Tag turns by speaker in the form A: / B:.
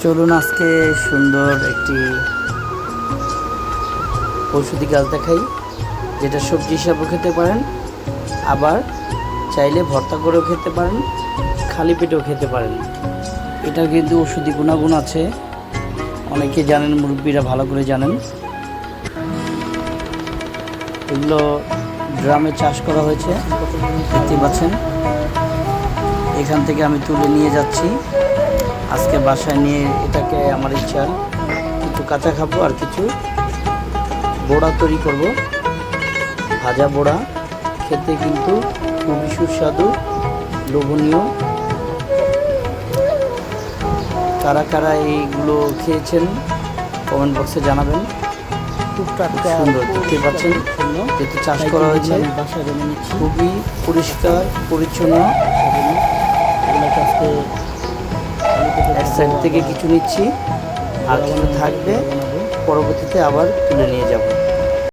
A: চলুন আজকে সুন্দর একটি ঔষধি গাছ দেখাই, যেটা সবজি হিসাবেও খেতে পারেন, আবার চাইলে ভর্তা করেও খেতে পারেন, খালি পেটেও খেতে পারেন। এটার কিন্তু ঔষধি গুণাগুণ আছে, অনেকে জানেন, মুরব্বীরা ভালো করে জানেন। এগুলো ড্রামে চাষ করা হয়েছে, দেখতে পাচ্ছেন। এখান থেকে আমি তুলে নিয়ে যাচ্ছি আজকে বাসায় নিয়ে। এটাকে আমার ইচ্ছা কিছু কাঁচা খাবো আর কিছু বড়া তৈরি করব, ভাজা বড়া। খেতে কিন্তু খুবই সুস্বাদু, লোভনীয়। কারা কারা এইগুলো খেয়েছেন কমেন্ট বক্সে জানাবেন। খুব সুন্দর দেখতে পাচ্ছেন, যেহেতু চাষ করা হয়েছে, খুবই পরিষ্কার পরিচ্ছন্ন। এক সাইড থেকে কিছু নিচ্ছি, আর কিছু থাকবে, পরবর্তীতে আবার তুলে নিয়ে যাব।